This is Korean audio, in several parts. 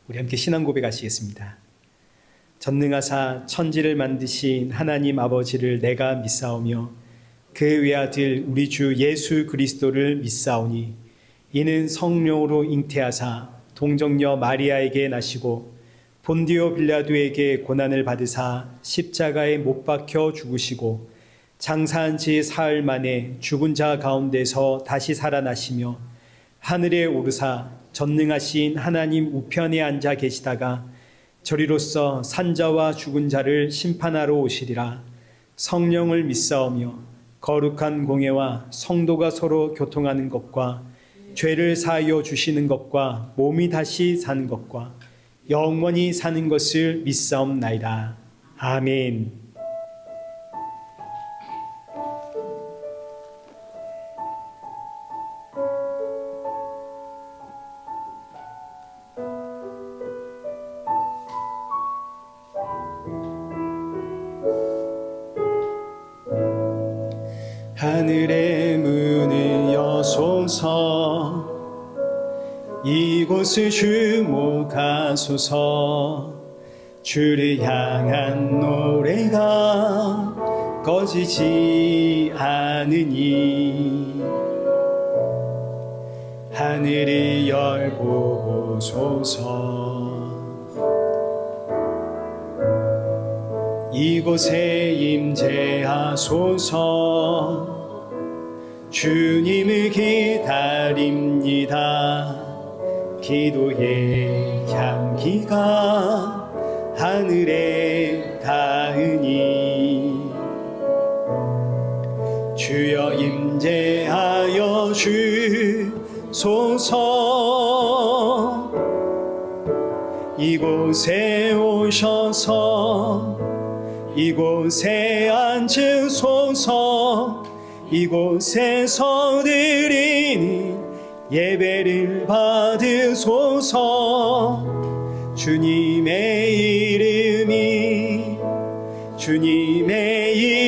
우리 함께 신앙 고백하시겠습니다. 전능하사 천지를 만드신 하나님 아버지를 내가 믿사오며 그 외아들 우리 주 예수 그리스도를 믿사오니 이는 성령으로 잉태하사 동정녀 마리아에게 나시고 본디오 빌라도에게 고난을 받으사 십자가에 못 박혀 죽으시고 장사한 지 사흘 만에 죽은 자 가운데서 다시 살아나시며 하늘에 오르사 전능하신 하나님 우편에 앉아 계시다가 저리로서 산자와 죽은 자를 심판하러 오시리라. 성령을 믿사오며 거룩한 공예와 성도가 서로 교통하는 것과 죄를 사하여 주시는 것과 몸이 다시 사는 것과 영원히 사는 것을 믿사옵나이다. 아멘. 하늘의 문을 여소서 이곳을 주목하소서 주를 향한 노래가 꺼지지 않으니 하늘을 열고 오소서 이곳에 임재하소서 주님을 기다립니다. 기도의 향기가 하늘에 닿으니 주여 임재하여 주소서 이곳에 오셔서 이곳에 앉으소서 이곳에서 드리는 예배를 받으소서 주님의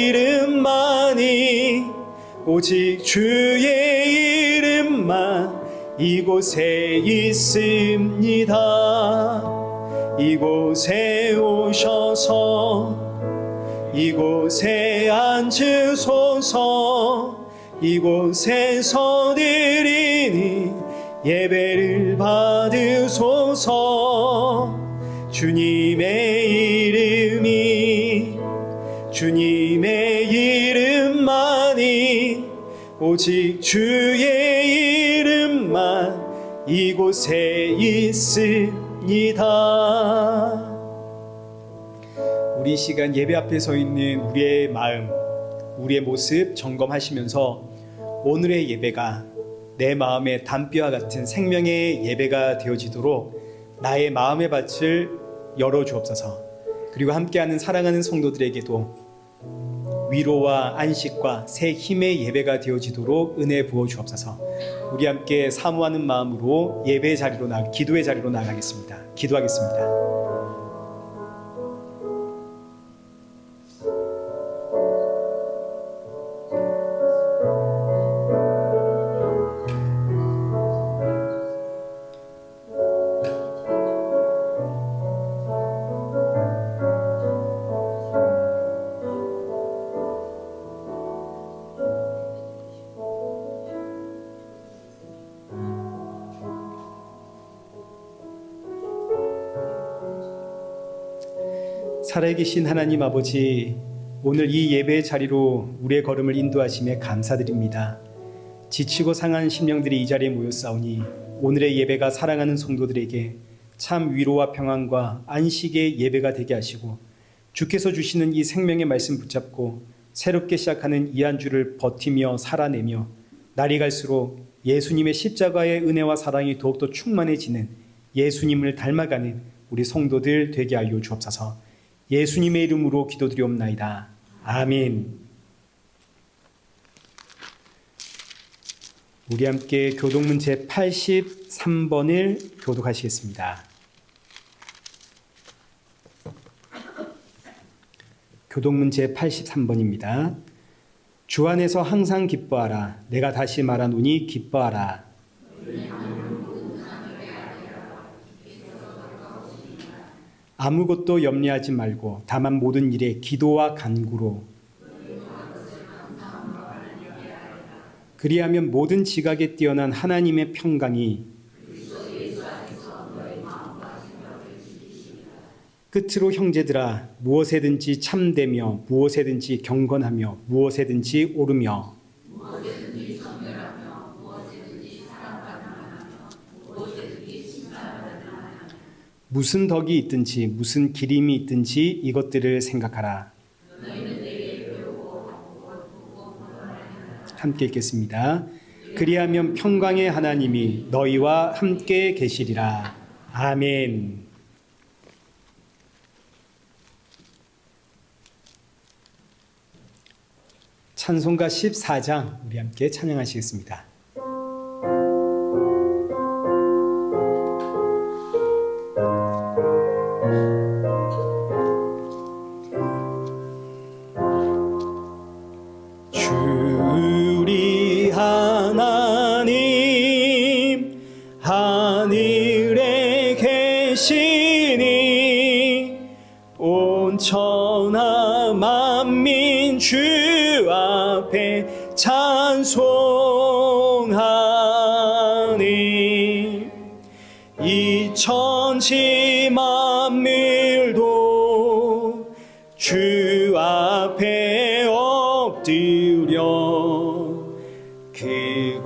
이름만이 오직 주의 이름만 이곳에 있습니다. 이곳에 오셔서 이곳에 앉으소서 이곳에서 드리는 예배를 받으소서 주님의 이름만이 오직 주의 이름만 이곳에 있습니다. 우리 시간 예배 앞에 서 있는 우리의 마음, 우리의 모습 점검하시면서 오늘의 예배가 내 마음의 담비와 같은 생명의 예배가 되어지도록 나의 마음의 밭을 열어주옵소서. 그리고 함께하는 사랑하는 성도들에게도 위로와 안식과 새 힘의 예배가 되어지도록 은혜 부어주옵소서. 우리 함께 사모하는 마음으로 예배의 자리로 기도의 자리로 나가겠습니다. 기도하겠습니다. 살아계신 하나님 아버지, 오늘 이 예배의 자리로 우리의 걸음을 인도하심에 감사드립니다. 지치고 상한 심령들이 이 자리에 모였사오니 오늘의 예배가 사랑하는 성도들에게 참 위로와 평안과 안식의 예배가 되게 하시고 주께서 주시는 이 생명의 말씀 붙잡고 새롭게 시작하는 이 한 주를 버티며 살아내며 날이 갈수록 예수님의 십자가의 은혜와 사랑이 더욱더 충만해지는 예수님을 닮아가는 우리 성도들 되게 하여 주옵소서. 예수님의 이름으로 기도드리옵나이다. 아멘. 우리 함께 교독문 제83번을 교독하시겠습니다. 교독문 제83번입니다. 주 안에서 항상 기뻐하라. 내가 다시 말하노니 기뻐하라. 아무것도 염려하지 말고 다만 모든 일에 기도와 간구로 그리하면 모든 지각에 뛰어난 하나님의 평강이 끝으로 형제들아 무엇에든지 참되며 무엇에든지 경건하며 무엇에든지 옳으며 무슨 덕이 있든지 무슨 기림이 있든지 이것들을 생각하라. 함께 읽겠습니다. 그리하면 평강의 하나님이 너희와 함께 계시리라. 아멘. 찬송가 14장 우리 함께 찬양하시겠습니다. 주리 하나님 하늘에 계시니 온 천하 만민 주 앞에 찬송하니 이 천지 만물도 주 앞에 엎드려 그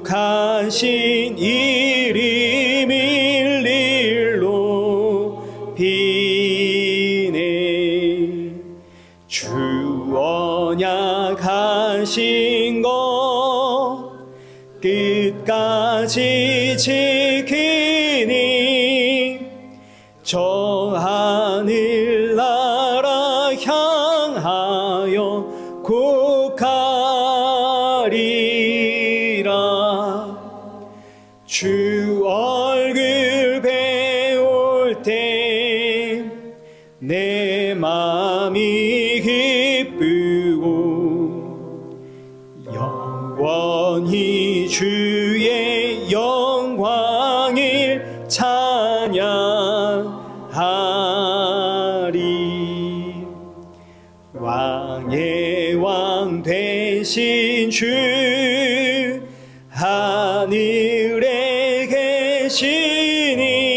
거룩하신 이름 일일로 비네 주 언약하신 것 끝까지 지키니 저 하늘나라 향하여 곡하리라. 주 얼굴 배울 때 내 마음이 기쁘고 영원히 주의 영광을 찬양하리. 왕의 왕 되신 주 하늘에 계시니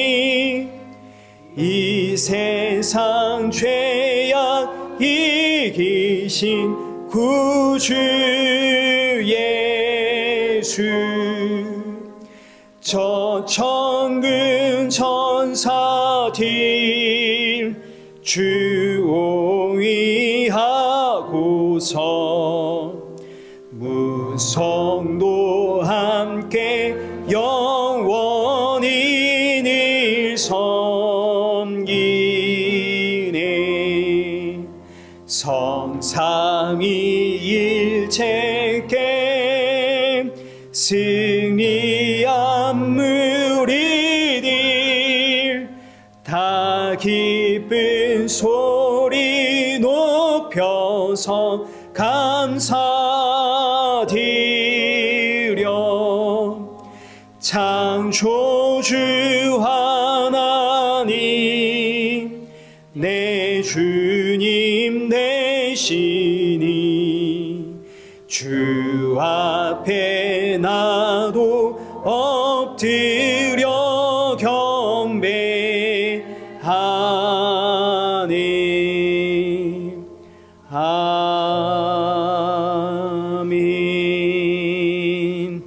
이 세상 죄악 이기신 구주 예수 저 천군 천사들 주오위하고서 무성도 함께 영원히 늘 섬기네. 성삼위일체께 승리한 무리들 다 기쁜 소리 높여서 감사드려. 창조주 하나님 내 주님 되시니 주 앞에 나도 엎드려 경배하네. 아멘.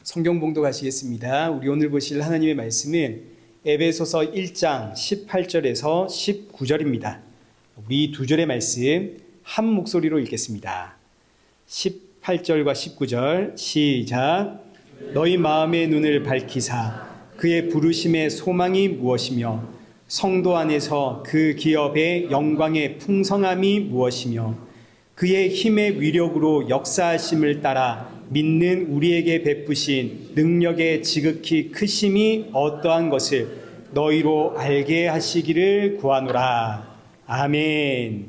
성경 봉독하시겠습니다. 우리 오늘 보실 하나님의 말씀은 에베소서 1장 18절에서 19절입니다. 우리 두 절의 말씀 한 목소리로 읽겠습니다. 18절과 19절 시작. 너희 마음의 눈을 밝히사 그의 부르심의 소망이 무엇이며 성도 안에서 그 기업의 영광의 풍성함이 무엇이며 그의 힘의 위력으로 역사하심을 따라 믿는 우리에게 베푸신 능력의 지극히 크심이 어떠한 것을 너희로 알게 하시기를 구하노라. 아멘.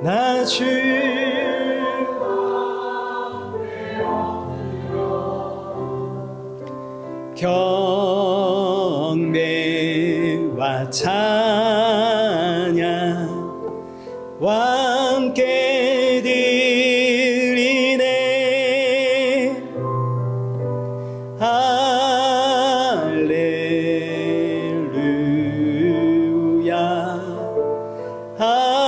나 주 경배와 찬양과 함께 드리네. 할렐루야 할렐루야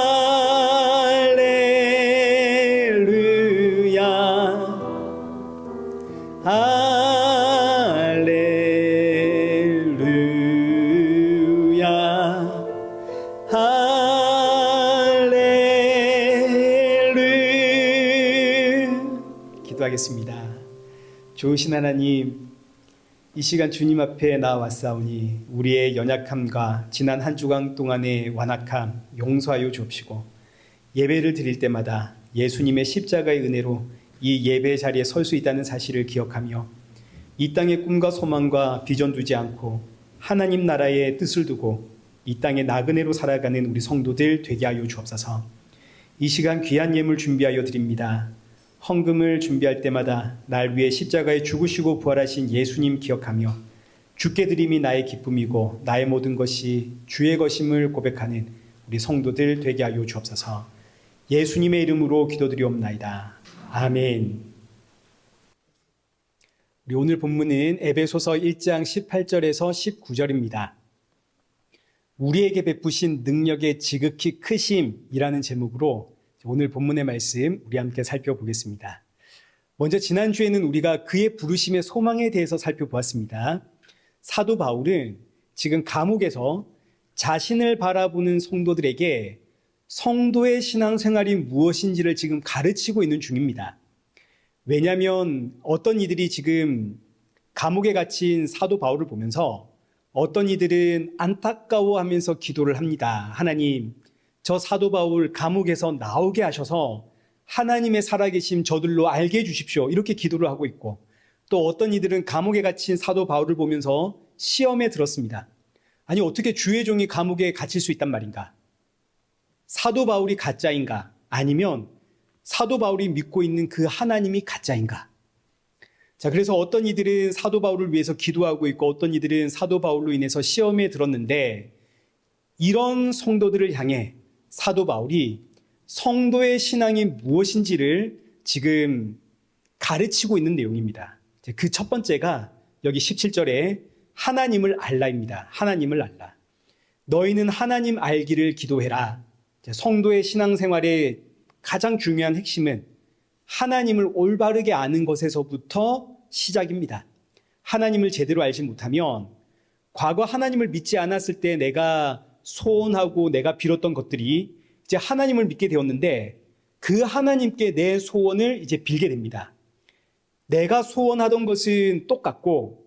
할렐루야 할렐루야. 기도하겠습니다. 좋으신 하나님, 이 시간 주님 앞에 나왔사오니 우리의 연약함과 지난 한 주간 동안의 완악함 용서하여 주옵시고, 예배를 드릴 때마다 예수님의 십자가의 은혜로 이 예배 자리에 설 수 있다는 사실을 기억하며 이 땅의 꿈과 소망과 비전 두지 않고 하나님 나라의 뜻을 두고 이 땅의 나그네로 살아가는 우리 성도들 되게 하여 주옵소서. 이 시간 귀한 예물 준비하여 드립니다. 헌금을 준비할 때마다 날 위해 십자가에 죽으시고 부활하신 예수님 기억하며 주께 드림이 나의 기쁨이고 나의 모든 것이 주의 것임을 고백하는 우리 성도들 되게 하여 주옵소서. 예수님의 이름으로 기도드리옵나이다. 아멘. 우리 오늘 본문은 에베소서 1장 18절에서 19절입니다. 우리에게 베푸신 능력의 지극히 크심이라는 제목으로 오늘 본문의 말씀 우리 함께 살펴보겠습니다. 먼저 지난주에는 우리가 그의 부르심의 소망에 대해서 살펴보았습니다. 사도 바울은 지금 감옥에서 자신을 바라보는 성도들에게 성도의 신앙생활이 무엇인지를 지금 가르치고 있는 중입니다. 왜냐하면 어떤 이들이 지금 감옥에 갇힌 사도 바울을 보면서 어떤 이들은 안타까워하면서 기도를 합니다. 하나님, 저 사도 바울 감옥에서 나오게 하셔서 하나님의 살아계심 저들로 알게 해주십시오. 이렇게 기도를 하고 있고, 또 어떤 이들은 감옥에 갇힌 사도 바울을 보면서 시험에 들었습니다. 아니, 어떻게 주의 종이 감옥에 갇힐 수 있단 말인가? 사도 바울이 가짜인가? 아니면 사도 바울이 믿고 있는 그 하나님이 가짜인가? 자, 그래서 어떤 이들은 사도 바울을 위해서 기도하고 있고 어떤 이들은 사도 바울로 인해서 시험에 들었는데, 이런 성도들을 향해 사도 바울이 성도의 신앙이 무엇인지를 지금 가르치고 있는 내용입니다. 그 첫 번째가 여기 17절에 하나님을 알라입니다. 하나님을 알라. 너희는 하나님 알기를 기도해라. 성도의 신앙생활의 가장 중요한 핵심은 하나님을 올바르게 아는 것에서부터 시작입니다. 하나님을 제대로 알지 못하면 과거 하나님을 믿지 않았을 때 내가 소원하고 내가 빌었던 것들이 이제 하나님을 믿게 되었는데 그 하나님께 내 소원을 이제 빌게 됩니다. 내가 소원하던 것은 똑같고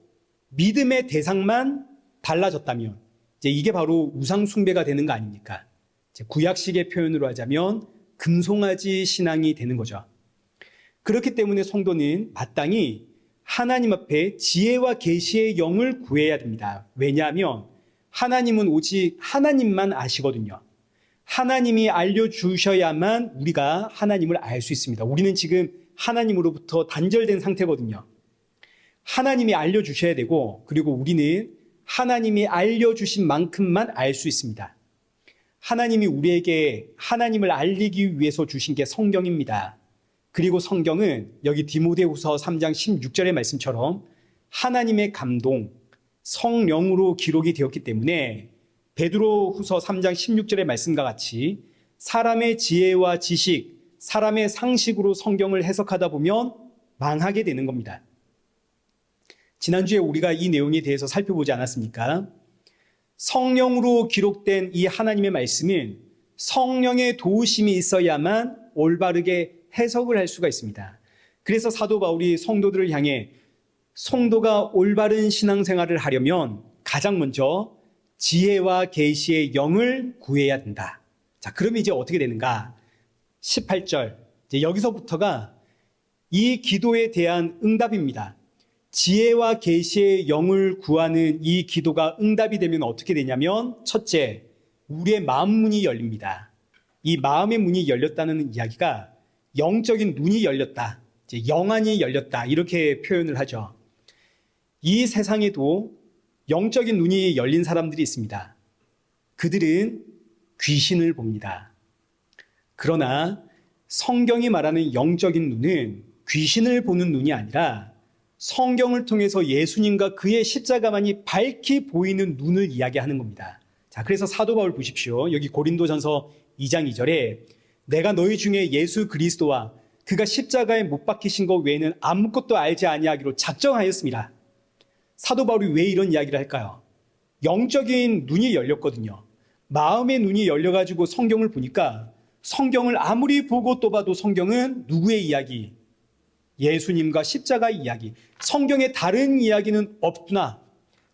믿음의 대상만 달라졌다면 이제 이게 바로 우상 숭배가 되는 거 아닙니까? 이제 구약식의 표현으로 하자면 금송아지 신앙이 되는 거죠. 그렇기 때문에 성도는 마땅히 하나님 앞에 지혜와 계시의 영을 구해야 됩니다. 왜냐하면 하나님은 오직 하나님만 아시거든요. 하나님이 알려주셔야만 우리가 하나님을 알 수 있습니다. 우리는 지금 하나님으로부터 단절된 상태거든요. 하나님이 알려주셔야 되고, 그리고 우리는 하나님이 알려주신 만큼만 알 수 있습니다. 하나님이 우리에게 하나님을 알리기 위해서 주신 게 성경입니다. 그리고 성경은 여기 디모데후서 3장 16절의 말씀처럼 하나님의 감동, 성령으로 기록이 되었기 때문에 베드로후서 3장 16절의 말씀과 같이 사람의 지혜와 지식, 사람의 상식으로 성경을 해석하다 보면 망하게 되는 겁니다. 지난주에 우리가 이 내용에 대해서 살펴보지 않았습니까? 성령으로 기록된 이 하나님의 말씀은 성령의 도우심이 있어야만 올바르게 해석을 할 수가 있습니다. 그래서 사도 바울이 성도들을 향해 성도가 올바른 신앙생활을 하려면 가장 먼저 지혜와 계시의 영을 구해야 된다. 자, 그러면 이제 어떻게 되는가? 18절, 이제 여기서부터가 이 기도에 대한 응답입니다. 지혜와 계시의 영을 구하는 이 기도가 응답이 되면 어떻게 되냐면, 첫째, 우리의 마음 문이 열립니다. 이 마음의 문이 열렸다는 이야기가 영적인 눈이 열렸다, 이제 영안이 열렸다, 이렇게 표현을 하죠. 이 세상에도 영적인 눈이 열린 사람들이 있습니다. 그들은 귀신을 봅니다. 그러나 성경이 말하는 영적인 눈은 귀신을 보는 눈이 아니라 성경을 통해서 예수님과 그의 십자가만이 밝히 보이는 눈을 이야기하는 겁니다. 자, 그래서 사도 바울 보십시오. 여기 고린도전서 2장 2절에 내가 너희 중에 예수 그리스도와 그가 십자가에 못 박히신 것 외에는 아무것도 알지 아니하기로 작정하였습니다. 사도 바울이 왜 이런 이야기를 할까요? 영적인 눈이 열렸거든요. 마음의 눈이 열려가지고 성경을 보니까 성경을 아무리 보고 또 봐도 성경은 누구의 이야기? 예수님과 십자가 이야기. 성경에 다른 이야기는 없구나.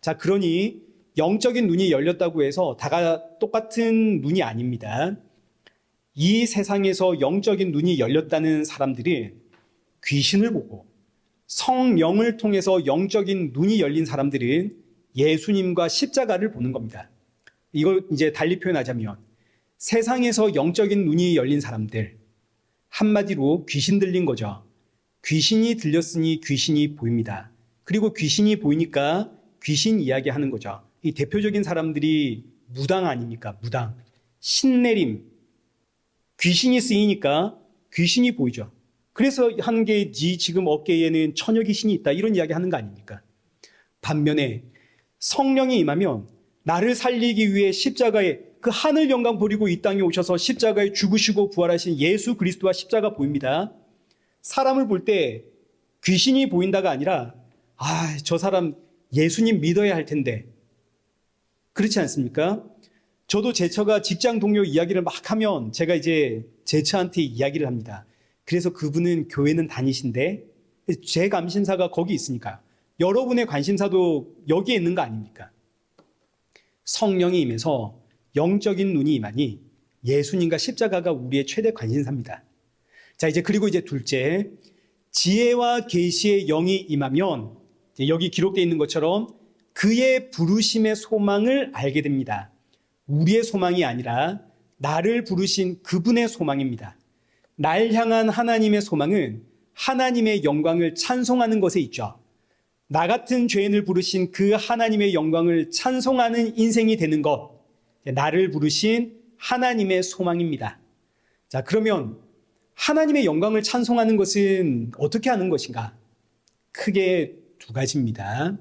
자, 그러니 영적인 눈이 열렸다고 해서 다가 똑같은 눈이 아닙니다. 이 세상에서 영적인 눈이 열렸다는 사람들은 귀신을 보고, 성령을 통해서 영적인 눈이 열린 사람들은 예수님과 십자가를 보는 겁니다. 이걸 이제 달리 표현하자면 세상에서 영적인 눈이 열린 사람들, 한마디로 귀신 들린 거죠. 귀신이 들렸으니 귀신이 보입니다. 그리고 귀신이 보이니까 귀신 이야기하는 거죠. 이 대표적인 사람들이 무당 아닙니까? 무당. 신내림. 귀신이 쓰이니까 귀신이 보이죠. 그래서 하는 게 네 지금 어깨에는 처녀 귀신이 있다, 이런 이야기 하는 거 아닙니까? 반면에 성령이 임하면 나를 살리기 위해 십자가에 그 하늘 영광 버리고 이 땅에 오셔서 십자가에 죽으시고 부활하신 예수 그리스도와 십자가 보입니다. 사람을 볼 때 귀신이 보인다가 아니라 저 사람 예수님 믿어야 할 텐데, 그렇지 않습니까? 저도 제 처가 직장 동료 이야기를 막 하면 제가 이제 제 처한테 이야기를 합니다. 그래서 그분은 교회는 다니신데 제 관심사가 거기 있으니까 여러분의 관심사도 여기에 있는 거 아닙니까? 성령이 임해서 영적인 눈이 임하니 예수님과 십자가가 우리의 최대 관심사입니다. 자, 이제 그리고 이제 둘째, 지혜와 계시의 영이 임하면 여기 기록되어 있는 것처럼 그의 부르심의 소망을 알게 됩니다. 우리의 소망이 아니라 나를 부르신 그분의 소망입니다. 날 향한 하나님의 소망은 하나님의 영광을 찬송하는 것에 있죠. 나 같은 죄인을 부르신 그 하나님의 영광을 찬송하는 인생이 되는 것, 나를 부르신 하나님의 소망입니다. 자, 그러면 하나님의 영광을 찬송하는 것은 어떻게 하는 것인가? 크게 두 가지입니다.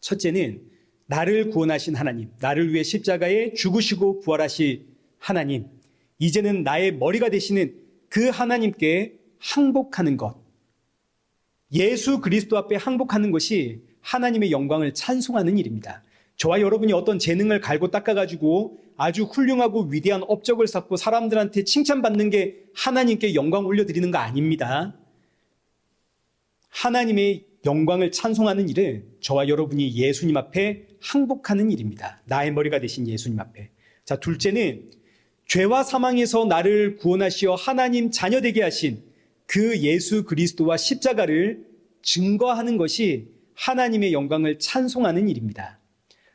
첫째는 나를 구원하신 하나님, 나를 위해 십자가에 죽으시고 부활하신 하나님, 이제는 나의 머리가 되시는 그 하나님께 항복하는 것. 예수 그리스도 앞에 항복하는 것이 하나님의 영광을 찬송하는 일입니다. 저와 여러분이 어떤 재능을 갈고 닦아가지고 아주 훌륭하고 위대한 업적을 쌓고 사람들한테 칭찬받는 게 하나님께 영광 올려드리는 거 아닙니다. 하나님의 영광을 찬송하는 일은 저와 여러분이 예수님 앞에 항복하는 일입니다. 나의 머리가 되신 예수님 앞에. 자, 둘째는 죄와 사망에서 나를 구원하시어 하나님 자녀 되게 하신 그 예수 그리스도와 십자가를 증거하는 것이 하나님의 영광을 찬송하는 일입니다.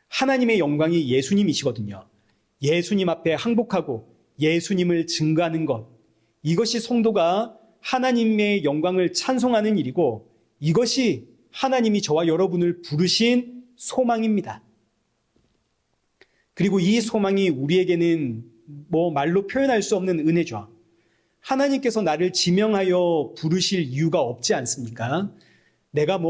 하나님의 영광이 예수님이시거든요. 예수님 앞에 항복하고 예수님을 증거하는 것, 이것이 성도가 하나님의 영광을 찬송하는 일이고, 이것이 하나님이 저와 여러분을 부르신 소망입니다. 그리고 이 소망이 우리에게는 말로 표현할 수 없는 은혜죠. 하나님께서 나를 지명하여 부르실 이유가 없지 않습니까? 내가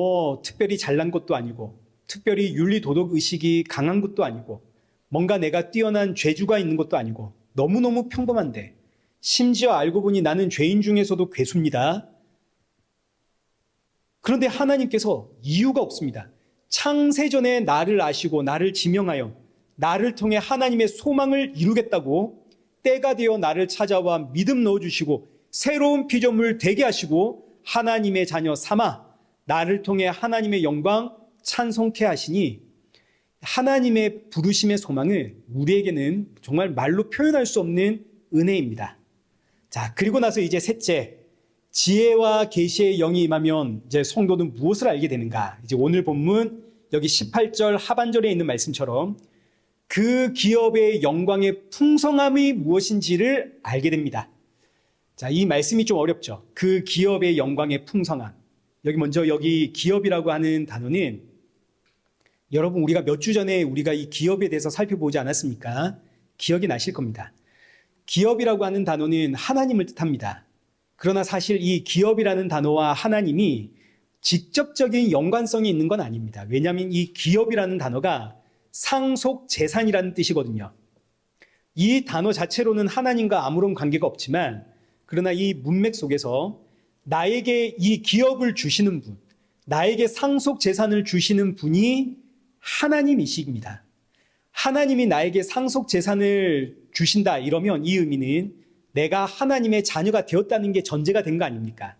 특별히 잘난 것도 아니고, 특별히 윤리 도덕 의식이 강한 것도 아니고, 뭔가 내가 뛰어난 죄주가 있는 것도 아니고, 너무너무 평범한데, 심지어 알고 보니 나는 죄인 중에서도 괴수입니다. 그런데 하나님께서 이유가 없습니다. 창세전에 나를 아시고 나를 지명하여 나를 통해 하나님의 소망을 이루겠다고 때가 되어 나를 찾아와 믿음 넣어주시고 새로운 피조물 되게 하시고 하나님의 자녀 삼아 나를 통해 하나님의 영광 찬송케 하시니, 하나님의 부르심의 소망을 우리에게는 정말 말로 표현할 수 없는 은혜입니다. 자, 그리고 나서 이제 셋째, 지혜와 계시의 영이 임하면 이제 성도는 무엇을 알게 되는가? 이제 오늘 본문 여기 18절 하반절에 있는 말씀처럼 그 기업의 영광의 풍성함이 무엇인지를 알게 됩니다. 자, 이 말씀이 좀 어렵죠. 그 기업의 영광의 풍성함. 여기 기업이라고 하는 단어는 여러분 우리가 몇 주 전에 우리가 이 기업에 대해서 살펴보지 않았습니까? 기억이 나실 겁니다. 기업이라고 하는 단어는 하나님을 뜻합니다. 그러나 사실 이 기업이라는 단어와 하나님이 직접적인 연관성이 있는 건 아닙니다. 왜냐하면 이 기업이라는 단어가 상속 재산이라는 뜻이거든요. 이 단어 자체로는 하나님과 아무런 관계가 없지만 그러나 이 문맥 속에서 나에게 이 기업을 주시는 분, 나에게 상속 재산을 주시는 분이 하나님이십니다. 하나님이 나에게 상속 재산을 주신다 이러면 이 의미는 내가 하나님의 자녀가 되었다는 게 전제가 된 거 아닙니까?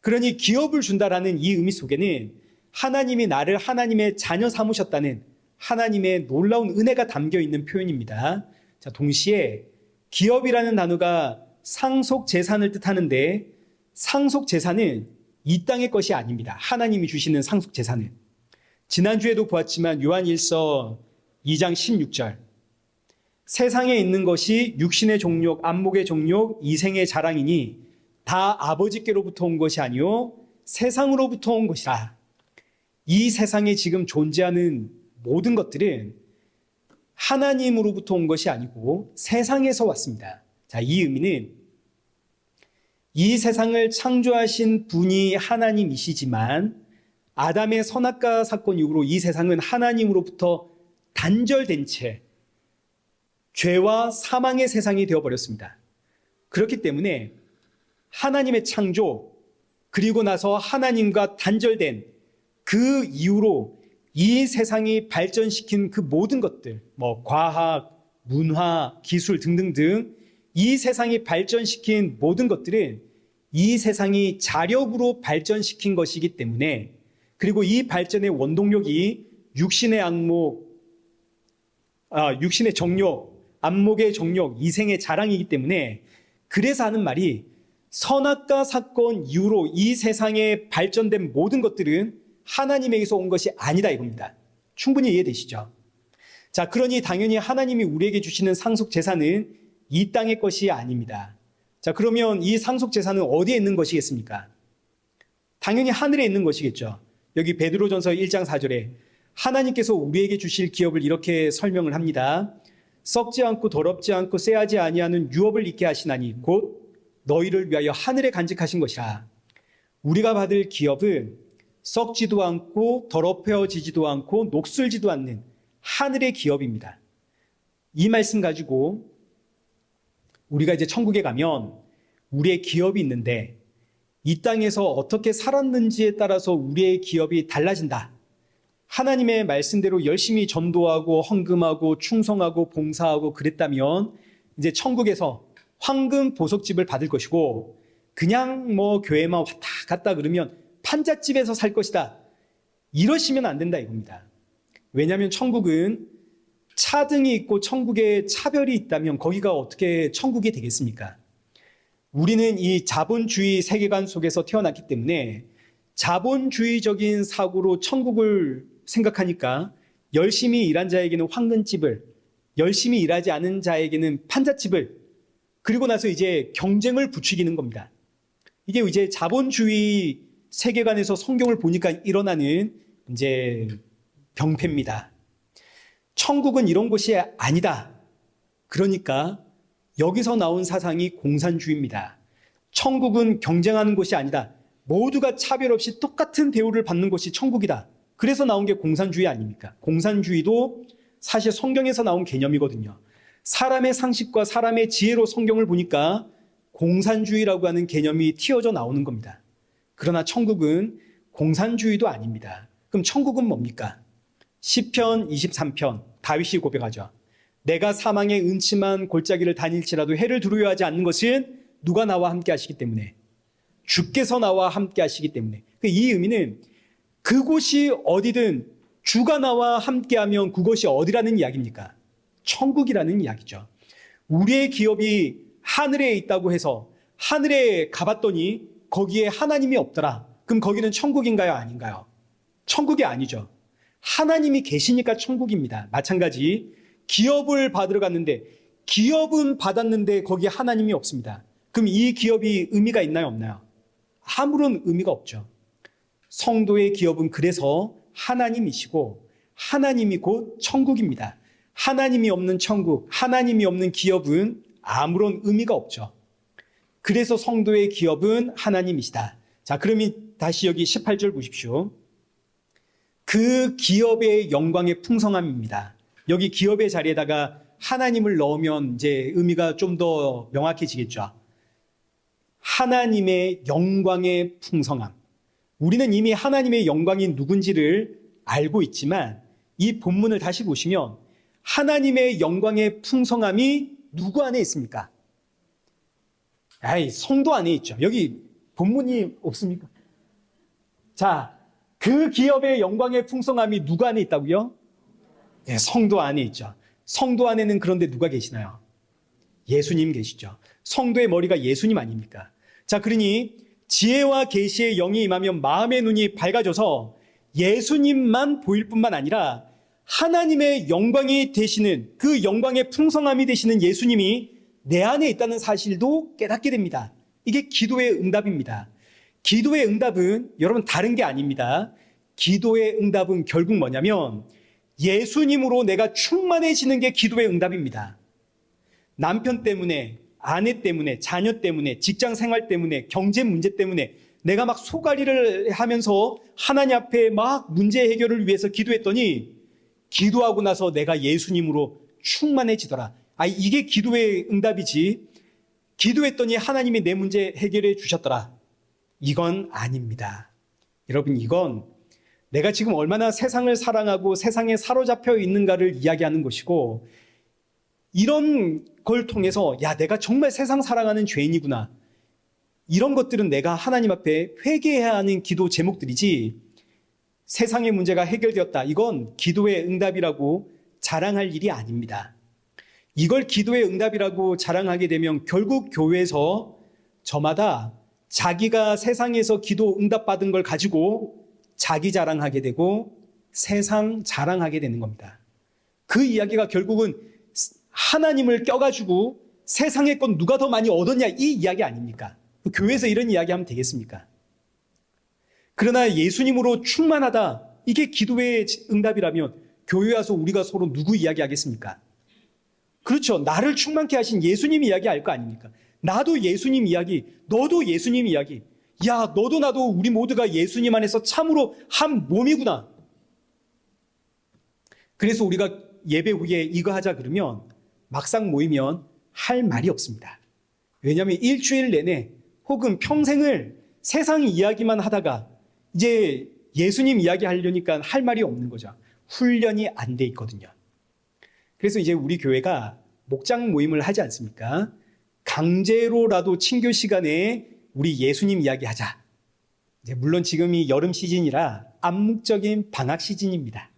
그러니 기업을 준다라는 이 의미 속에는 하나님이 나를 하나님의 자녀 삼으셨다는 하나님의 놀라운 은혜가 담겨 있는 표현입니다. 자, 동시에 기업이라는 단어가 상속 재산을 뜻하는데 상속 재산은 이 땅의 것이 아닙니다. 하나님이 주시는 상속 재산은. 지난주에도 보았지만 요한일서 2장 16절. 세상에 있는 것이 육신의 종욕, 안목의 종욕, 이생의 자랑이니 다 아버지께로부터 온 것이 아니요 세상으로부터 온 것이라. 이 세상에 지금 존재하는 모든 것들은 하나님으로부터 온 것이 아니고 세상에서 왔습니다. 자, 이 의미는 이 세상을 창조하신 분이 하나님이시지만 아담의 선악과 사건 이후로 이 세상은 하나님으로부터 단절된 채 죄와 사망의 세상이 되어버렸습니다. 그렇기 때문에 하나님의 창조 그리고 나서 하나님과 단절된 그 이후로 이 세상이 발전시킨 그 모든 것들, 과학, 문화, 기술 등등등 이 세상이 발전시킨 모든 것들은 이 세상이 자력으로 발전시킨 것이기 때문에 그리고 이 발전의 원동력이 육신의 정욕, 안목의 정욕, 이생의 자랑이기 때문에 그래서 하는 말이 선악과 사건 이후로 이 세상에 발전된 모든 것들은 하나님에게서 온 것이 아니다 이겁니다. 충분히 이해되시죠? 자, 그러니 당연히 하나님이 우리에게 주시는 상속 재산은 이 땅의 것이 아닙니다. 자, 그러면 이 상속 재산은 어디에 있는 것이겠습니까? 당연히 하늘에 있는 것이겠죠. 여기 베드로전서 1장 4절에 하나님께서 우리에게 주실 기업을 이렇게 설명을 합니다. 썩지 않고 더럽지 않고 쎄하지 아니하는 유업을 있게 하시나니 곧 너희를 위하여 하늘에 간직하신 것이라. 우리가 받을 기업은 썩지도 않고 더럽혀지지도 않고 녹슬지도 않는 하늘의 기업입니다. 이 말씀 가지고 우리가 이제 천국에 가면 우리의 기업이 있는데 이 땅에서 어떻게 살았는지에 따라서 우리의 기업이 달라진다. 하나님의 말씀대로 열심히 전도하고 헌금하고 충성하고 봉사하고 그랬다면 이제 천국에서 황금 보석집을 받을 것이고 그냥 교회만 왔다 갔다 그러면 판잣집에서 살 것이다. 이러시면 안 된다 이겁니다. 왜냐하면 천국은 차등이 있고 천국에 차별이 있다면 거기가 어떻게 천국이 되겠습니까? 우리는 이 자본주의 세계관 속에서 태어났기 때문에 자본주의적인 사고로 천국을 생각하니까 열심히 일한 자에게는 황금집을, 열심히 일하지 않은 자에게는 판잣집을, 그리고 나서 이제 경쟁을 부추기는 겁니다. 이게 이제 자본주의 세계관에서 성경을 보니까 일어나는 이제 병폐입니다. 천국은 이런 곳이 아니다. 그러니까 여기서 나온 사상이 공산주의입니다. 천국은 경쟁하는 곳이 아니다. 모두가 차별 없이 똑같은 대우를 받는 곳이 천국이다. 그래서 나온 게 공산주의 아닙니까? 공산주의도 사실 성경에서 나온 개념이거든요. 사람의 상식과 사람의 지혜로 성경을 보니까 공산주의라고 하는 개념이 튀어져 나오는 겁니다. 그러나 천국은 공산주의도 아닙니다. 그럼 천국은 뭡니까? 시편 23편 다윗이 고백하죠. 내가 사망의 은침한 골짜기를 다닐지라도 해를 두려워하지 않는 것은 누가 나와 함께 하시기 때문에, 주께서 나와 함께 하시기 때문에. 이 의미는 그곳이 어디든 주가 나와 함께하면 그것이 어디라는 이야기입니까? 천국이라는 이야기죠. 우리의 기업이 하늘에 있다고 해서 하늘에 가봤더니 거기에 하나님이 없더라. 그럼 거기는 천국인가요? 아닌가요? 천국이 아니죠. 하나님이 계시니까 천국입니다. 마찬가지 기업을 받으러 갔는데 기업은 받았는데 거기에 하나님이 없습니다. 그럼 이 기업이 의미가 있나요, 없나요? 아무런 의미가 없죠. 성도의 기업은 그래서 하나님이시고 하나님이 곧 천국입니다. 하나님이 없는 천국, 하나님이 없는 기업은 아무런 의미가 없죠. 그래서 성도의 기업은 하나님이시다. 자, 그러면 다시 여기 18절 보십시오. 그 기업의 영광의 풍성함입니다. 여기 기업의 자리에다가 하나님을 넣으면 이제 의미가 좀 더 명확해지겠죠. 하나님의 영광의 풍성함. 우리는 이미 하나님의 영광이 누군지를 알고 있지만 이 본문을 다시 보시면 하나님의 영광의 풍성함이 누구 안에 있습니까? 성도 안에 있죠. 여기 본문이 없습니까? 자, 그 기업의 영광의 풍성함이 누구 안에 있다고요? 네, 성도 안에 있죠. 성도 안에는 그런데 누가 계시나요? 예수님 계시죠. 성도의 머리가 예수님 아닙니까? 자, 그러니 지혜와 계시의 영이 임하면 마음의 눈이 밝아져서 예수님만 보일 뿐만 아니라 하나님의 영광이 되시는, 그 영광의 풍성함이 되시는 예수님이 내 안에 있다는 사실도 깨닫게 됩니다. 이게 기도의 응답입니다. 기도의 응답은 여러분 다른 게 아닙니다. 기도의 응답은 결국 뭐냐면 예수님으로 내가 충만해지는 게 기도의 응답입니다. 남편 때문에, 아내 때문에, 자녀 때문에, 직장 생활 때문에, 경제 문제 때문에 내가 막 소갈이를 하면서 하나님 앞에 막 문제 해결을 위해서 기도했더니 기도하고 나서 내가 예수님으로 충만해지더라. 이게 기도의 응답이지. 기도했더니 하나님이 내 문제 해결해 주셨더라. 이건 아닙니다. 여러분, 이건 내가 지금 얼마나 세상을 사랑하고 세상에 사로잡혀 있는가를 이야기하는 것이고, 이런 걸 통해서 내가 정말 세상 사랑하는 죄인이구나. 이런 것들은 내가 하나님 앞에 회개해야 하는 기도 제목들이지, 세상의 문제가 해결되었다. 이건 기도의 응답이라고 자랑할 일이 아닙니다. 이걸 기도의 응답이라고 자랑하게 되면 결국 교회에서 저마다 자기가 세상에서 기도 응답받은 걸 가지고 자기 자랑하게 되고 세상 자랑하게 되는 겁니다. 그 이야기가 결국은 하나님을 껴가지고 세상의 건 누가 더 많이 얻었냐, 이 이야기 아닙니까? 교회에서 이런 이야기 하면 되겠습니까? 그러나 예수님으로 충만하다, 이게 기도의 응답이라면 교회 와서 우리가 서로 누구 이야기하겠습니까? 그렇죠. 나를 충만케 하신 예수님 이야기할 거 아닙니까? 나도 예수님 이야기, 너도 예수님 이야기. 너도 나도 우리 모두가 예수님 안에서 참으로 한 몸이구나. 그래서 우리가 예배 후에 이거 하자 그러면 막상 모이면 할 말이 없습니다. 왜냐하면 일주일 내내 혹은 평생을 세상 이야기만 하다가 이제 예수님 이야기 하려니까 할 말이 없는 거죠. 훈련이 안 돼 있거든요. 그래서 이제 우리 교회가 목장 모임을 하지 않습니까? 강제로라도 친교 시간에 우리 예수님 이야기 하자. 이제 물론 지금이 여름 시즌이라 암묵적인 방학 시즌입니다.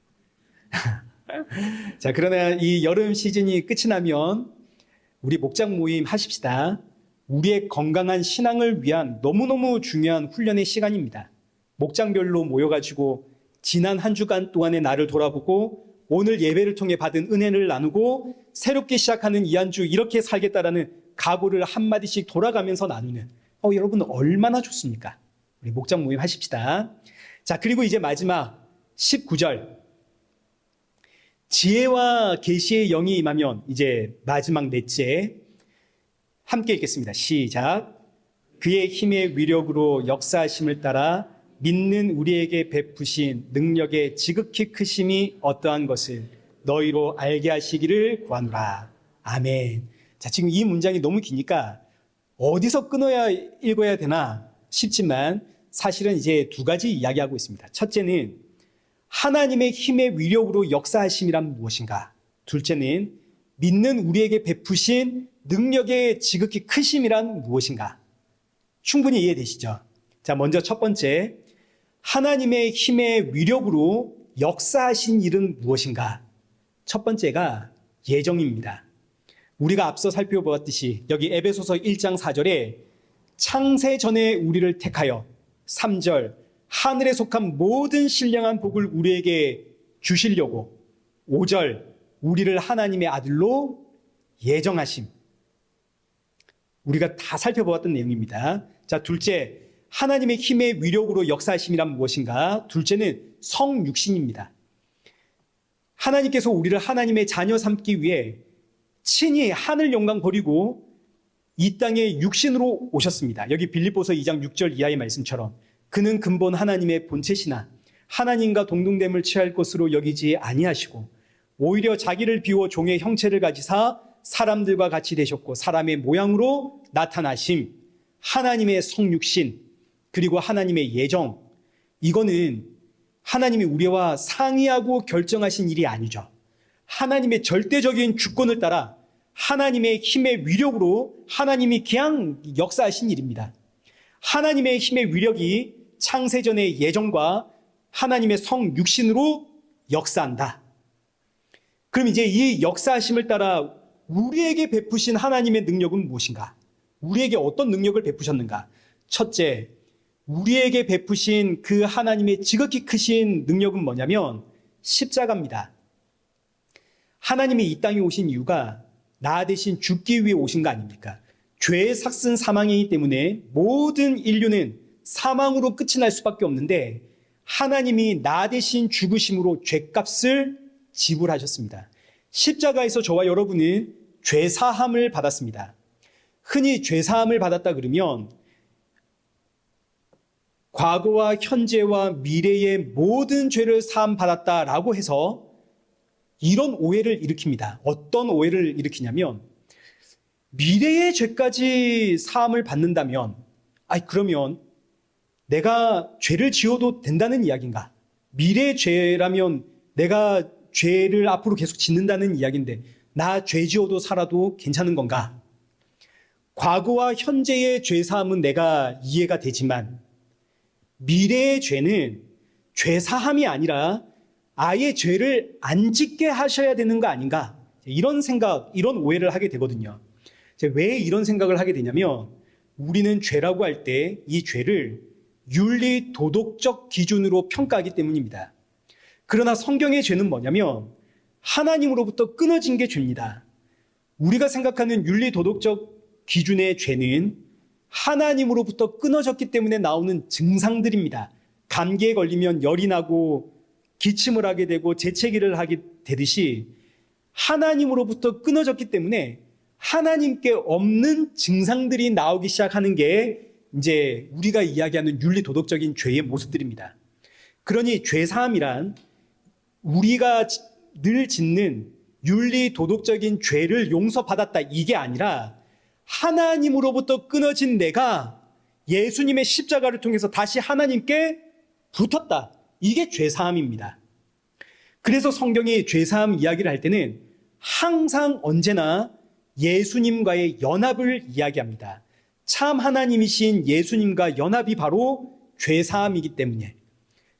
자, 그러나 이 여름 시즌이 끝이 나면 우리 목장 모임 하십시다. 우리의 건강한 신앙을 위한 너무너무 중요한 훈련의 시간입니다. 목장별로 모여가지고 지난 한 주간 동안의 나를 돌아보고 오늘 예배를 통해 받은 은혜를 나누고 새롭게 시작하는 이 한 주 이렇게 살겠다라는 각오를 한마디씩 돌아가면서 나누는, 여러분 얼마나 좋습니까? 우리 목장 모임 하십시다. 자, 그리고 이제 마지막 19절. 지혜와 계시의 영이 임하면 이제 마지막 넷째. 함께 읽겠습니다. 시작. 그의 힘의 위력으로 역사하심을 따라 믿는 우리에게 베푸신 능력의 지극히 크심이 어떠한 것을 너희로 알게 하시기를 구하노라. 아멘. 자, 지금 이 문장이 너무 기니까 어디서 끊어야 읽어야 되나 싶지만 사실은 이제 두 가지 이야기하고 있습니다. 첫째는 하나님의 힘의 위력으로 역사하심이란 무엇인가? 둘째는 믿는 우리에게 베푸신 능력의 지극히 크심이란 무엇인가? 충분히 이해되시죠? 자, 먼저 첫 번째, 하나님의 힘의 위력으로 역사하신 일은 무엇인가? 첫 번째가 예정입니다. 우리가 앞서 살펴보았듯이 여기 에베소서 1장 4절에 창세 전에 우리를 택하여 3절 하늘에 속한 모든 신령한 복을 우리에게 주시려고 5절 우리를 하나님의 아들로 예정하심. 우리가 다 살펴보았던 내용입니다. 자, 둘째, 하나님의 힘의 위력으로 역사하심이란 무엇인가? 둘째는 성육신입니다. 하나님께서 우리를 하나님의 자녀 삼기 위해 친히 하늘 영광 버리고 이 땅에 육신으로 오셨습니다. 여기 빌립보서 2장 6절 이하의 말씀처럼 그는 근본 하나님의 본체시나 하나님과 동등됨을 취할 것으로 여기지 아니하시고 오히려 자기를 비워 종의 형체를 가지사 사람들과 같이 되셨고 사람의 모양으로 나타나심. 하나님의 성육신 그리고 하나님의 예정, 이거는 하나님이 우리와 상의하고 결정하신 일이 아니죠. 하나님의 절대적인 주권을 따라 하나님의 힘의 위력으로 하나님이 그냥 역사하신 일입니다. 하나님의 힘의 위력이 창세전의 예정과 하나님의 성육신으로 역사한다. 그럼 이제 이 역사하심을 따라 우리에게 베푸신 하나님의 능력은 무엇인가? 우리에게 어떤 능력을 베푸셨는가? 첫째, 우리에게 베푸신 그 하나님의 지극히 크신 능력은 뭐냐면 십자가입니다. 하나님이 이 땅에 오신 이유가 나 대신 죽기 위해 오신 거 아닙니까? 죄의 삭슨 사망이기 때문에 모든 인류는 사망으로 끝이 날 수밖에 없는데 하나님이 나 대신 죽으심으로 죄값을 지불하셨습니다. 십자가에서 저와 여러분은 죄사함을 받았습니다. 흔히 죄사함을 받았다 그러면 과거와 현재와 미래의 모든 죄를 사함 받았다라고 해서 이런 오해를 일으킵니다. 어떤 오해를 일으키냐면 미래의 죄까지 사함을 받는다면 그러면 내가 죄를 지어도 된다는 이야기인가? 미래의 죄라면 내가 죄를 앞으로 계속 짓는다는 이야기인데 나 죄 지어도 살아도 괜찮은 건가? 과거와 현재의 죄사함은 내가 이해가 되지만 미래의 죄는 죄사함이 아니라 아예 죄를 안 짓게 하셔야 되는 거 아닌가? 이런 생각, 이런 오해를 하게 되거든요. 왜 이런 생각을 하게 되냐면 우리는 죄라고 할 때 이 죄를 윤리 도덕적 기준으로 평가하기 때문입니다. 그러나 성경의 죄는 뭐냐면 하나님으로부터 끊어진 게 죄입니다. 우리가 생각하는 윤리 도덕적 기준의 죄는 하나님으로부터 끊어졌기 때문에 나오는 증상들입니다. 감기에 걸리면 열이 나고 기침을 하게 되고 재채기를 하게 되듯이 하나님으로부터 끊어졌기 때문에 하나님께 없는 증상들이 나오기 시작하는 게 이제 우리가 이야기하는 윤리 도덕적인 죄의 모습들입니다. 그러니 죄사함이란 우리가 늘 짓는 윤리 도덕적인 죄를 용서받았다 이게 아니라 하나님으로부터 끊어진 내가 예수님의 십자가를 통해서 다시 하나님께 붙었다. 이게 죄사함입니다. 그래서 성경이 죄사함 이야기를 할 때는 항상 언제나 예수님과의 연합을 이야기합니다. 참 하나님이신 예수님과 연합이 바로 죄사함이기 때문에.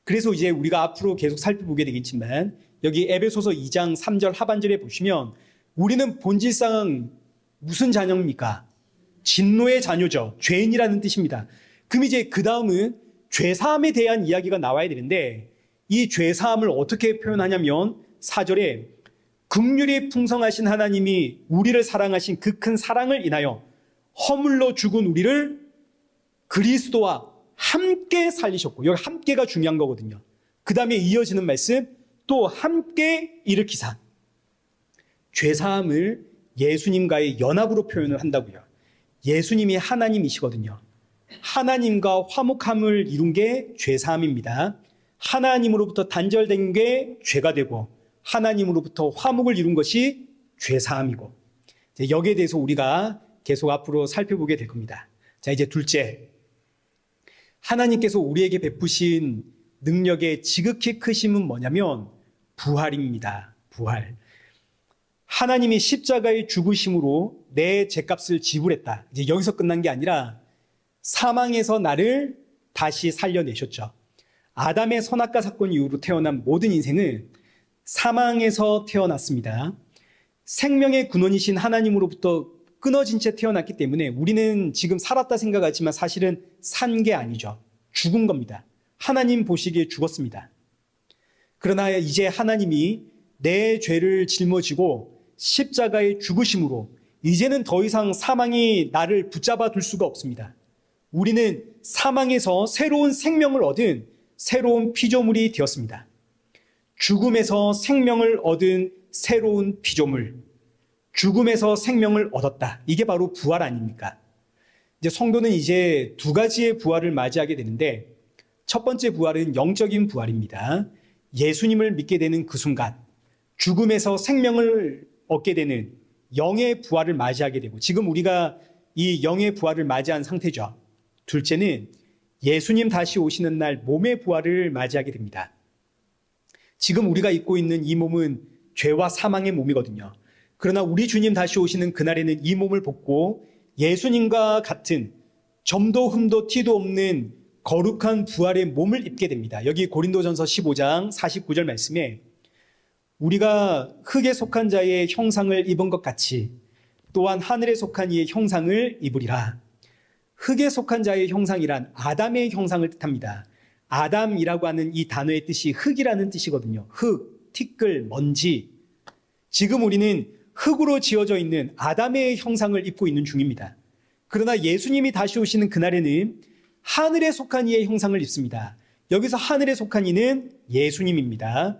그래서 이제 우리가 앞으로 계속 살펴보게 되겠지만 여기 에베소서 2장 3절 하반절에 보시면 우리는 본질상 무슨 자녀입니까? 진노의 자녀죠. 죄인이라는 뜻입니다. 그럼 이제 그 다음은 죄사함에 대한 이야기가 나와야 되는데 이 죄사함을 어떻게 표현하냐면 4절에 긍휼이 풍성하신 하나님이 우리를 사랑하신 그 큰 사랑을 인하여 허물로 죽은 우리를 그리스도와 함께 살리셨고, 여기 함께가 중요한 거거든요. 그 다음에 이어지는 말씀, 또 함께 일으키사. 죄사함을 예수님과의 연합으로 표현을 한다고요. 예수님이 하나님이시거든요. 하나님과 화목함을 이룬 게 죄사함입니다. 하나님으로부터 단절된 게 죄가 되고 하나님으로부터 화목을 이룬 것이 죄사함이고, 여기에 대해서 우리가 계속 앞으로 살펴보게 될 겁니다. 자, 이제 둘째, 하나님께서 우리에게 베푸신 능력의 지극히 크심은 뭐냐면 부활입니다. 부활. 하나님이 십자가의 죽으심으로 내 죄값을 지불했다. 이제 여기서 끝난 게 아니라 사망에서 나를 다시 살려내셨죠. 아담의 선악과 사건 이후로 태어난 모든 인생은 사망에서 태어났습니다. 생명의 근원이신 하나님으로부터 끊어진 채 태어났기 때문에 우리는 지금 살았다 생각하지만 사실은 산 게 아니죠. 죽은 겁니다. 하나님 보시기에 죽었습니다. 그러나 이제 하나님이 내 죄를 짊어지고 십자가에 죽으심으로 이제는 더 이상 사망이 나를 붙잡아 둘 수가 없습니다. 우리는 사망에서 새로운 생명을 얻은 새로운 피조물이 되었습니다. 죽음에서 생명을 얻은 새로운 피조물, 죽음에서 생명을 얻었다. 이게 바로 부활 아닙니까? 이제 성도는 이제 두 가지의 부활을 맞이하게 되는데, 첫 번째 부활은 영적인 부활입니다. 예수님을 믿게 되는 그 순간 죽음에서 생명을 얻게 되는 영의 부활을 맞이하게 되고, 지금 우리가 이 영의 부활을 맞이한 상태죠. 둘째는 예수님 다시 오시는 날 몸의 부활을 맞이하게 됩니다. 지금 우리가 입고 있는 이 몸은 죄와 사망의 몸이거든요. 그러나 우리 주님 다시 오시는 그날에는 이 몸을 벗고 예수님과 같은 점도 흠도 티도 없는 거룩한 부활의 몸을 입게 됩니다. 여기 고린도전서 15장 49절 말씀에 우리가 흙에 속한 자의 형상을 입은 것 같이 또한 하늘에 속한 이의 형상을 입으리라. 흙에 속한 자의 형상이란 아담의 형상을 뜻합니다. 아담이라고 하는 이 단어의 뜻이 흙이라는 뜻이거든요. 흙, 티끌, 먼지. 지금 우리는 흙으로 지어져 있는 아담의 형상을 입고 있는 중입니다. 그러나 예수님이 다시 오시는 그날에는 하늘에 속한 이의 형상을 입습니다. 여기서 하늘에 속한 이는 예수님입니다.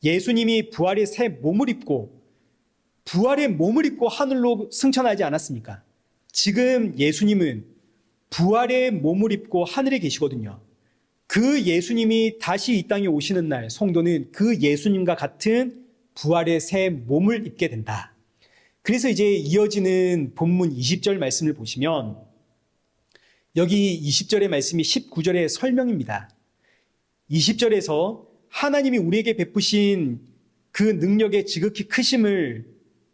예수님이 부활의 새 몸을 입고 부활의 몸을 입고 하늘로 승천하지 않았습니까? 지금 예수님은 부활의 몸을 입고 하늘에 계시거든요. 그 예수님이 다시 이 땅에 오시는 날 성도는 그 예수님과 같은 부활의 새 몸을 입게 된다. 그래서 이제 이어지는 본문 20절 말씀을 보시면 여기 20절의 말씀이 19절의 설명입니다. 20절에서 하나님이 우리에게 베푸신 그 능력의 지극히 크심을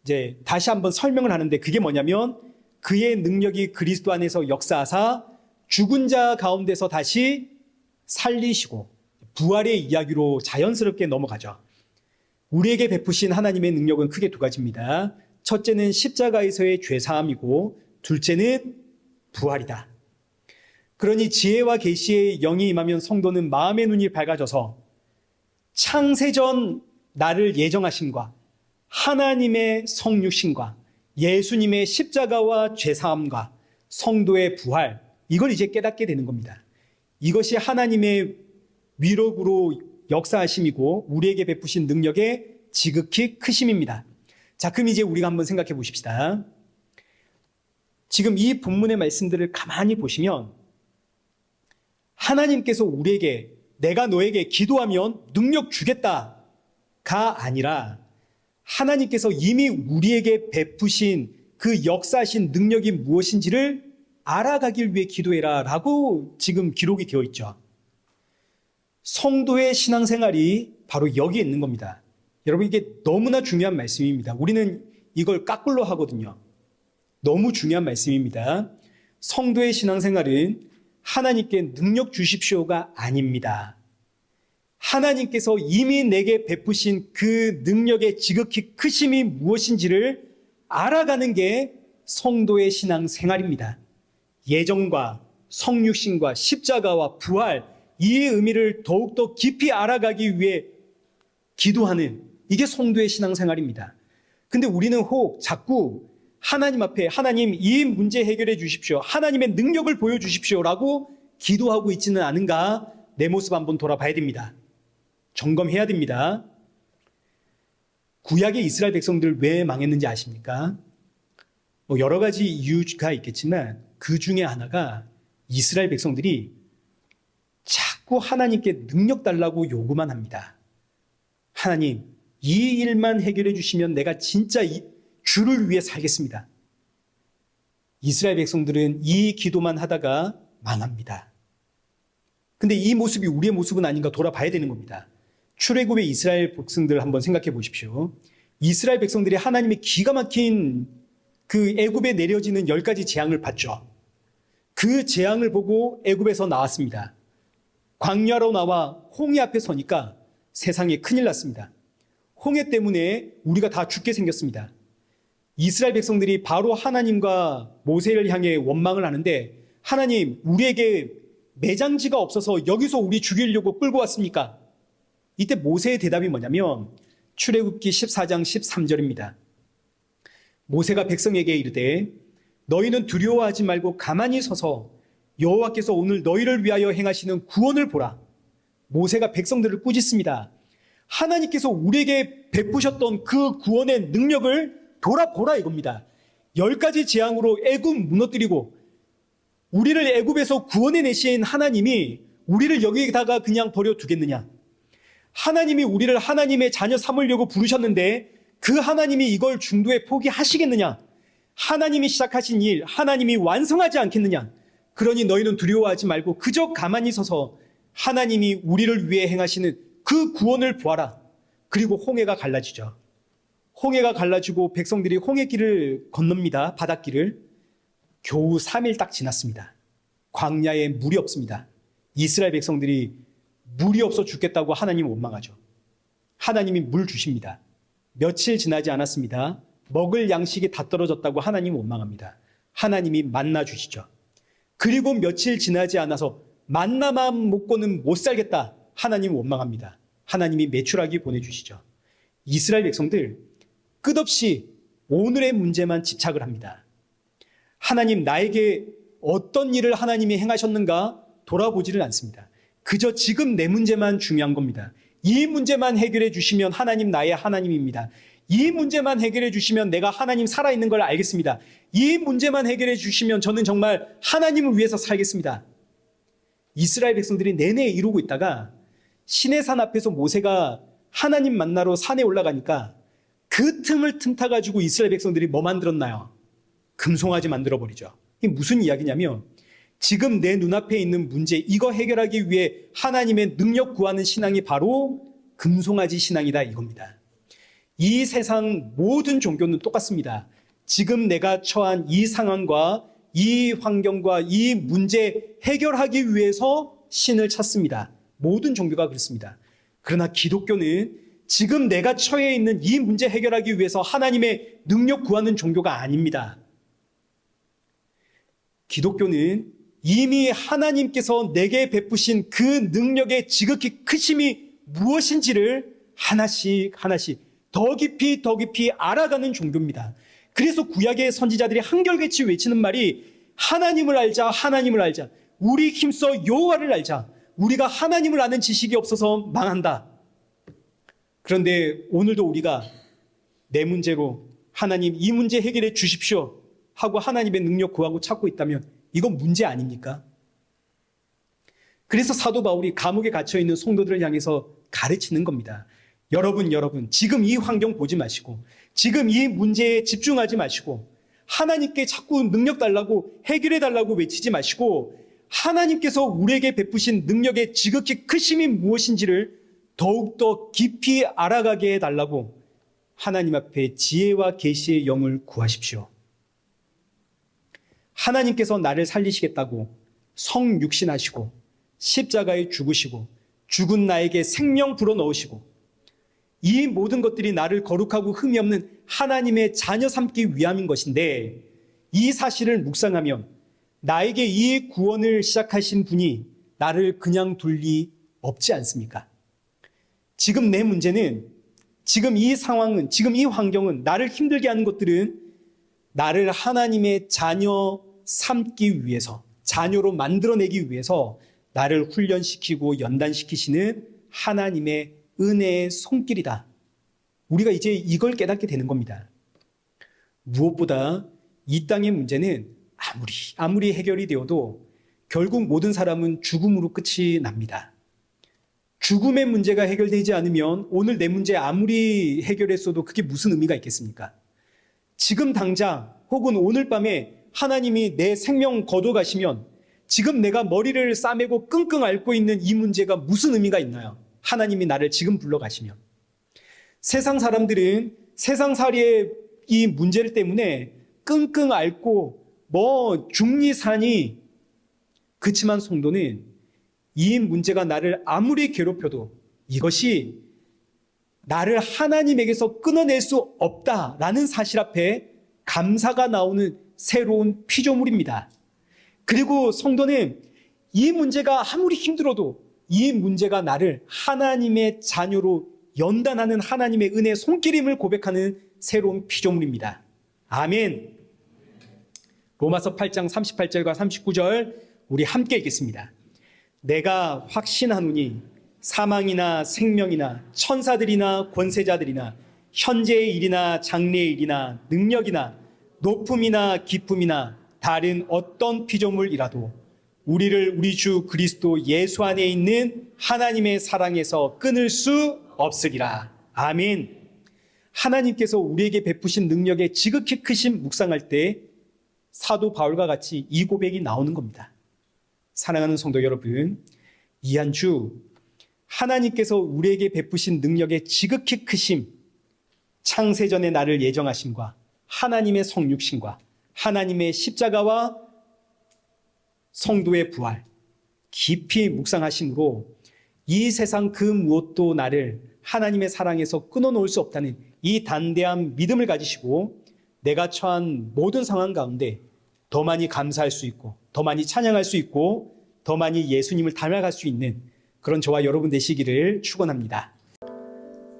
이제 다시 한번 설명을 하는데, 그게 뭐냐면 그의 능력이 그리스도 안에서 역사하사 죽은 자 가운데서 다시 살리시고, 부활의 이야기로 자연스럽게 넘어가죠. 우리에게 베푸신 하나님의 능력은 크게 두 가지입니다. 첫째는 십자가에서의 죄사함이고 둘째는 부활이다. 그러니 지혜와 계시의 영이 임하면 성도는 마음의 눈이 밝아져서 창세전 나를 예정하심과 하나님의 성육신과 예수님의 십자가와 죄사함과 성도의 부활, 이걸 이제 깨닫게 되는 겁니다. 이것이 하나님의 위력으로 역사하심이고 우리에게 베푸신 능력의 지극히 크심입니다. 자, 그럼 이제 우리가 한번 생각해 보십시다. 지금 이 본문의 말씀들을 가만히 보시면 하나님께서 우리에게 내가 너에게 기도하면 능력 주겠다가 아니라 하나님께서 이미 우리에게 베푸신 그 역사하신 능력이 무엇인지를 알아가길 위해 기도해라 라고 지금 기록이 되어 있죠. 성도의 신앙생활이 바로 여기에 있는 겁니다. 여러분, 이게 너무나 중요한 말씀입니다. 우리는 이걸 까꿀로 하거든요. 너무 중요한 말씀입니다. 성도의 신앙생활은 하나님께 능력 주십시오가 아닙니다. 하나님께서 이미 내게 베푸신 그 능력의 지극히 크심이 무엇인지를 알아가는 게 성도의 신앙생활입니다. 예정과 성육신과 십자가와 부활, 이 의미를 더욱더 깊이 알아가기 위해 기도하는, 이게 성도의 신앙생활입니다. 근데 우리는 혹 자꾸 하나님 앞에 하나님 이 문제 해결해 주십시오, 하나님의 능력을 보여주십시오 라고 기도하고 있지는 않은가, 내 모습 한번 돌아봐야 됩니다. 점검해야 됩니다. 구약의 이스라엘 백성들 왜 망했는지 아십니까? 여러 가지 이유가 있겠지만 그 중에 하나가 이스라엘 백성들이 자꾸 하나님께 능력 달라고 요구만 합니다. 하나님, 이 일만 해결해 주시면 내가 진짜 주를 위해 살겠습니다. 이스라엘 백성들은 이 기도만 하다가 망합니다. 근데 이 모습이 우리의 모습은 아닌가 돌아봐야 되는 겁니다. 출애굽의 이스라엘 백성들 한번 생각해 보십시오. 이스라엘 백성들이 하나님의 기가 막힌 그 애굽에 내려지는 10가지 재앙을 봤죠. 그 재앙을 보고 애굽에서 나왔습니다. 광야로 나와 홍해 앞에 서니까 세상에 큰일 났습니다. 홍해 때문에 우리가 다 죽게 생겼습니다. 이스라엘 백성들이 바로 하나님과 모세를 향해 원망을 하는데, 하나님, 우리에게 매장지가 없어서 여기서 우리 죽이려고 끌고 왔습니까? 이때 모세의 대답이 뭐냐면, 출애굽기 14장 13절입니다. 모세가 백성에게 이르되 너희는 두려워하지 말고 가만히 서서 여호와께서 오늘 너희를 위하여 행하시는 구원을 보라. 모세가 백성들을 꾸짖습니다. 하나님께서 우리에게 베푸셨던 그 구원의 능력을 돌아보라 이겁니다. 10가지 재앙으로 애굽 무너뜨리고 우리를 애굽에서 구원해내신 하나님이 우리를 여기다가 그냥 버려두겠느냐. 하나님이 우리를 하나님의 자녀 삼으려고 부르셨는데 그 하나님이 이걸 중도에 포기하시겠느냐. 하나님이 시작하신 일 하나님이 완성하지 않겠느냐. 그러니 너희는 두려워하지 말고 그저 가만히 서서 하나님이 우리를 위해 행하시는 그 구원을 보아라. 그리고 홍해가 갈라지죠. 홍해가 갈라지고 백성들이 홍해길을 건넙니다. 바닷길을. 겨우 3일 딱 지났습니다. 광야에 물이 없습니다. 이스라엘 백성들이 물이 없어 죽겠다고 하나님 원망하죠. 하나님이 물 주십니다. 며칠 지나지 않았습니다. 먹을 양식이 다 떨어졌다고 하나님 원망합니다. 하나님이 만나 주시죠. 그리고 며칠 지나지 않아서 만나만 먹고는 못 살겠다. 하나님 원망합니다. 하나님이 메추라기 보내주시죠. 이스라엘 백성들 끝없이 오늘의 문제만 집착을 합니다. 하나님 나에게 어떤 일을 하나님이 행하셨는가 돌아보지를 않습니다. 그저 지금 내 문제만 중요한 겁니다. 이 문제만 해결해 주시면 하나님 나의 하나님입니다. 이 문제만 해결해 주시면 내가 하나님 살아있는 걸 알겠습니다. 이 문제만 해결해 주시면 저는 정말 하나님을 위해서 살겠습니다. 이스라엘 백성들이 내내 이루고 있다가 시내산 앞에서 모세가 하나님 만나러 산에 올라가니까 그 틈을 틈타가지고 이스라엘 백성들이 뭐 만들었나요? 금송아지 만들어버리죠. 이게 무슨 이야기냐면 지금 내 눈앞에 있는 문제 이거 해결하기 위해 하나님의 능력 구하는 신앙이 바로 금송아지 신앙이다 이겁니다. 이 세상 모든 종교는 똑같습니다. 지금 내가 처한 이 상황과 이 환경과 이 문제 해결하기 위해서 신을 찾습니다. 모든 종교가 그렇습니다. 그러나 기독교는 지금 내가 처해 있는 이 문제 해결하기 위해서 하나님의 능력 구하는 종교가 아닙니다. 기독교는 이미 하나님께서 내게 베푸신 그 능력의 지극히 크심이 무엇인지를 하나씩 더 깊이 알아가는 종교입니다. 그래서 구약의 선지자들이 한결같이 외치는 말이 하나님을 알자. 우리 힘써 여호와를 알자. 우리가 하나님을 아는 지식이 없어서 망한다. 그런데 오늘도 우리가 내 문제로 하나님 이 문제 해결해 주십시오 하고 하나님의 능력 구하고 찾고 있다면 이건 문제 아닙니까? 그래서 사도 바울이 감옥에 갇혀있는 성도들을 향해서 가르치는 겁니다. 여러분 지금 이 환경 보지 마시고 지금 이 문제에 집중하지 마시고 하나님께 자꾸 능력 달라고 해결해 달라고 외치지 마시고 하나님께서 우리에게 베푸신 능력의 지극히 크심이 무엇인지를 더욱더 깊이 알아가게 해달라고 하나님 앞에 지혜와 계시의 영을 구하십시오. 하나님께서 나를 살리시겠다고 성육신하시고 십자가에 죽으시고 죽은 나에게 생명 불어넣으시고 이 모든 것들이 나를 거룩하고 흠이 없는 하나님의 자녀 삼기 위함인 것인데 이 사실을 묵상하면 나에게 이 구원을 시작하신 분이 나를 그냥 둘 리 없지 않습니까? 지금 내 문제는 지금 이 상황은 지금 이 환경은 나를 힘들게 하는 것들은 나를 하나님의 자녀 삼기 위해서 자녀로 만들어내기 위해서 나를 훈련시키고 연단시키시는 하나님의 은혜의 손길이다. 우리가 이제 이걸 깨닫게 되는 겁니다. 무엇보다 이 땅의 문제는 아무리 해결이 되어도 결국 모든 사람은 죽음으로 끝이 납니다. 죽음의 문제가 해결되지 않으면 오늘 내 문제 아무리 해결했어도 그게 무슨 의미가 있겠습니까? 지금 당장 혹은 오늘 밤에 하나님이 내 생명 거둬가시면 지금 내가 머리를 싸매고 끙끙 앓고 있는 이 문제가 무슨 의미가 있나요? 하나님이 나를 지금 불러가시면. 세상 사람들은 세상살이의 이 문제를 때문에 끙끙 앓고 중리사니 그치만 성도는 이 문제가 나를 아무리 괴롭혀도 이것이 나를 하나님에게서 끊어낼 수 없다라는 사실 앞에 감사가 나오는 새로운 피조물입니다. 그리고 성도는 이 문제가 아무리 힘들어도 이 문제가 나를 하나님의 자녀로 연단하는 하나님의 은혜 손길임을 고백하는 새로운 피조물입니다. 아멘. 로마서 8장 38절과 39절 우리 함께 읽겠습니다. 내가 확신하노니 사망이나 생명이나 천사들이나 권세자들이나 현재의 일이나 장래의 일이나 능력이나 높음이나 기쁨이나 다른 어떤 피조물이라도 우리를 우리 주 그리스도 예수 안에 있는 하나님의 사랑에서 끊을 수 없으리라. 아멘. 하나님께서 우리에게 베푸신 능력의 지극히 크심 묵상할 때 사도 바울과 같이 이 고백이 나오는 겁니다. 사랑하는 성도 여러분, 이 한 주 하나님께서 우리에게 베푸신 능력의 지극히 크심, 창세전에 나를 예정하심과 하나님의 성육신과 하나님의 십자가와 성도의 부활 깊이 묵상하심으로 이 세상 그 무엇도 나를 하나님의 사랑에서 끊어놓을 수 없다는 이 단대한 믿음을 가지시고 내가 처한 모든 상황 가운데 더 많이 감사할 수 있고 더 많이 찬양할 수 있고 더 많이 예수님을 닮아갈 수 있는 그런 저와 여러분 되시기를 축원합니다.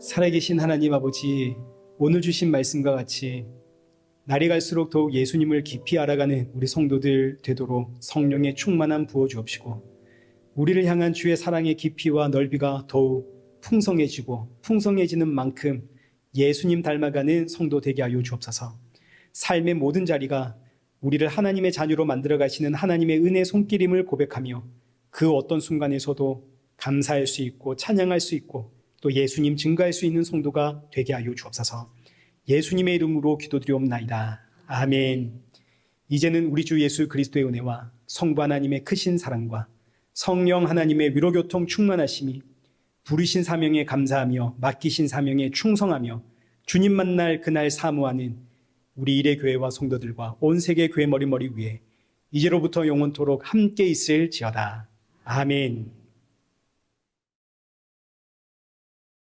살아계신 하나님 아버지, 오늘 주신 말씀과 같이 날이 갈수록 더욱 예수님을 깊이 알아가는 우리 성도들 되도록 성령의 충만함 부어 주옵시고 우리를 향한 주의 사랑의 깊이와 넓이가 더욱 풍성해지고 풍성해지는 만큼 예수님 닮아가는 성도 되게 하여 주옵소서. 삶의 모든 자리가 우리를 하나님의 자녀로 만들어 가시는 하나님의 은혜 손길임을 고백하며 그 어떤 순간에서도 감사할 수 있고 찬양할 수 있고 또 예수님 증거할 수 있는 성도가 되게 하여 주옵소서. 예수님의 이름으로 기도드리옵나이다. 아멘. 이제는 우리 주 예수 그리스도의 은혜와 성부 하나님의 크신 사랑과 성령 하나님의 위로교통 충만하심이 부르신 사명에 감사하며 맡기신 사명에 충성하며 주님 만날 그날 사모하는 우리 일의 교회와 성도들과 온 세계 교회 머리머리 위에 이제로부터 영원토록 함께 있을지어다. 아멘.